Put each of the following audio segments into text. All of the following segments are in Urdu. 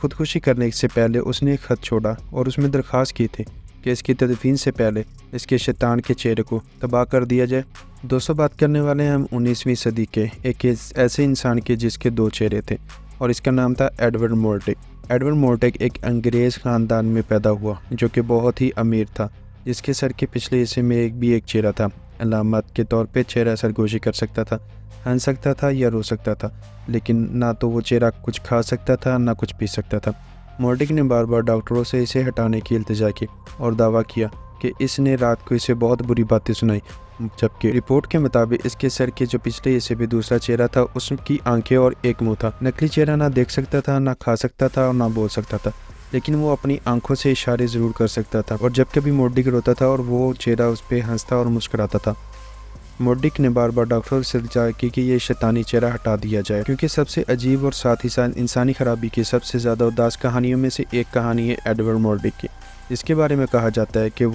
خودکشی کرنے سے پہلے اس نے ایک خط چھوڑا اور اس میں درخواست کی تھی کہ اس کی تدفین سے پہلے اس کے شیطان کے چہرے کو تباہ کر دیا جائے۔ دوستوں، بات کرنے والے ہیں ہم 19ویں صدی کے ایک ایسے انسان کے جس کے 2 چہرے تھے اور اس کا نام تھا ایڈورڈ مورٹیگ۔ ایڈورڈ مورٹیگ ایک انگریز خاندان میں پیدا ہوا جو کہ بہت ہی امیر تھا، جس کے سر کے پچھلے حصے میں ایک چہرہ تھا۔ علامات کے طور پہ چہرہ سرگوشی کر سکتا تھا، ہنس سکتا تھا یا رو سکتا تھا، لیکن نہ تو وہ چہرہ کچھ کھا سکتا تھا نہ کچھ پی سکتا تھا۔ مورٹیگ نے بار بار ڈاکٹروں سے اسے ہٹانے کی التجا کی اور دعویٰ کیا کہ اس نے رات کو اسے بہت بری باتیں سنائی، جبکہ رپورٹ کے مطابق اس کے سر کے جو پچھلے حصے پہ دوسرا چہرہ تھا اس کی آنکھیں اور ایک منہ تھا۔ نقلی چہرہ نہ دیکھ سکتا تھا، نہ کھا سکتا تھا اور نہ بول سکتا تھا، لیکن وہ اپنی آنکھوں سے اشارے ضرور کر سکتا تھا، اور جب کبھی مورٹیگ روتا تھا اور وہ چہرہ اس پہ ہنستا اور مسکراتا تھا۔ مورٹیگ نے بار بار ڈاکٹروں سے التجا کی کہ یہ شیطانی چہرہ ہٹا دیا جائے، کیونکہ سب سے عجیب اور ساتھ ہی ساتھ انسانی خرابی کی سب سے زیادہ اداس کہانیوں میں سے ایک کہانی ہے ایڈورڈ مورٹیگ کی، جس کے بارے میں کہا جاتا ہے کہ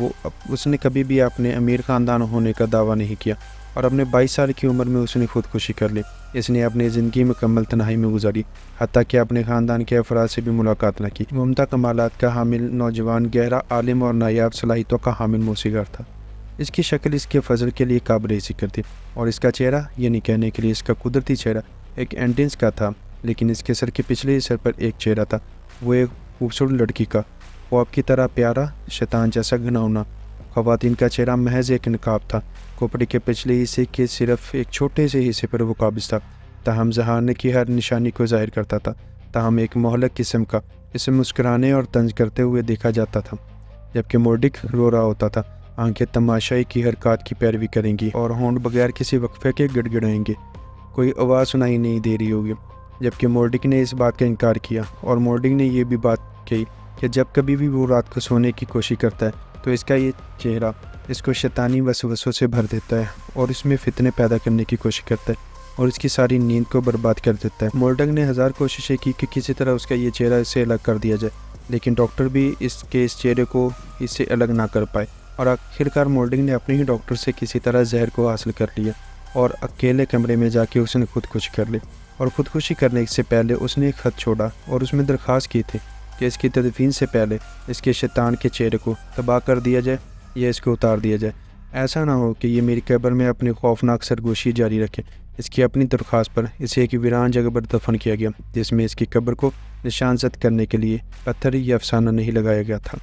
اس نے کبھی بھی اپنے امیر خاندان ہونے کا دعویٰ نہیں کیا اور اپنے 22 سال کی عمر میں اس نے خودکشی کر لی۔ اس نے اپنی زندگی مکمل تنہائی میں گزاری، حتیٰ کہ اپنے خاندان کے افراد سے بھی ملاقات نہ کی۔ وہ عمدہ کمالات کا حامل نوجوان، گہرا عالم اور نایاب صلاحیتوں کا حامل موسیقار تھا۔ اس کی شکل اس کے فضل کے لیے قابل ذکر تھی، اور اس کا چہرہ، یعنی کہنے کے لیے اس کا قدرتی چہرہ، ایک اینٹنس کا تھا، لیکن اس کے سر کے پچھلے حصے پر ایک چہرہ تھا، وہ ایک خوبصورت لڑکی کا، خواب کی طرح پیارا، شیطان جیسا گھناؤنا۔ خواتین کا چہرہ محض ایک نقاب تھا، کھوپڑی کے پچھلے حصے کے صرف ایک چھوٹے سے حصے پر وہ قابض تھا، تاہم ذہانت کی ہر نشانی کو ظاہر کرتا تھا، تاہم ایک مہلک قسم کا۔ اسے مسکرانے اور طنز کرتے ہوئے دیکھا جاتا تھا، جبکہ مورٹیگ رو رہا ہوتا تھا۔ آنکھیں تماشائی کی حرکات کی پیروی کریں گی اور ہونٹ بغیر کسی وقفے کے گڑ گڑائیں گے، کوئی آواز سنائی نہیں دے رہی ہوگی، جبکہ مورٹیگ نے اس بات کا انکار کیا، اور مورٹیگ نے یہ بھی بات کہی کہ جب کبھی بھی وہ رات کو سونے کی کوشش کرتا ہے تو اس کا یہ چہرہ اس کو شیطانی وسوسوں سے بھر دیتا ہے اور اس میں فتنے پیدا کرنے کی کوشش کرتا ہے اور اس کی ساری نیند کو برباد کر دیتا ہے۔ مورٹیگ نے 1000 کوششیں کی کہ کسی طرح اس کا یہ چہرہ اس سے الگ کر دیا جائے، لیکن ڈاکٹر بھی اس چہرے کو اس سے الگ نہ کر پائے، اور آخرکار مورٹیگ نے اپنے ہی ڈاکٹر سے کسی طرح زہر کو حاصل کر لیا اور اکیلے کمرے میں جا کے اس نے خودکشی کر لی۔ اور خودکشی کرنے سے پہلے اس نے ایک خط چھوڑا اور اس میں درخواست کی تھی کہ اس کی تدفین سے پہلے اس کے شیطان کے چہرے کو تباہ کر دیا جائے یا اس کو اتار دیا جائے۔ ایسا نہ ہو کہ یہ میری قبر میں اپنی خوفناک سرگوشی جاری رکھے۔ اس کی اپنی درخواست پر اسے ایک ویران جگہ پر دفن کیا گیا، جس میں اس کی قبر کو نشان زد کرنے کے لیے پتھر یا افسانہ نہیں لگایا گیا تھا۔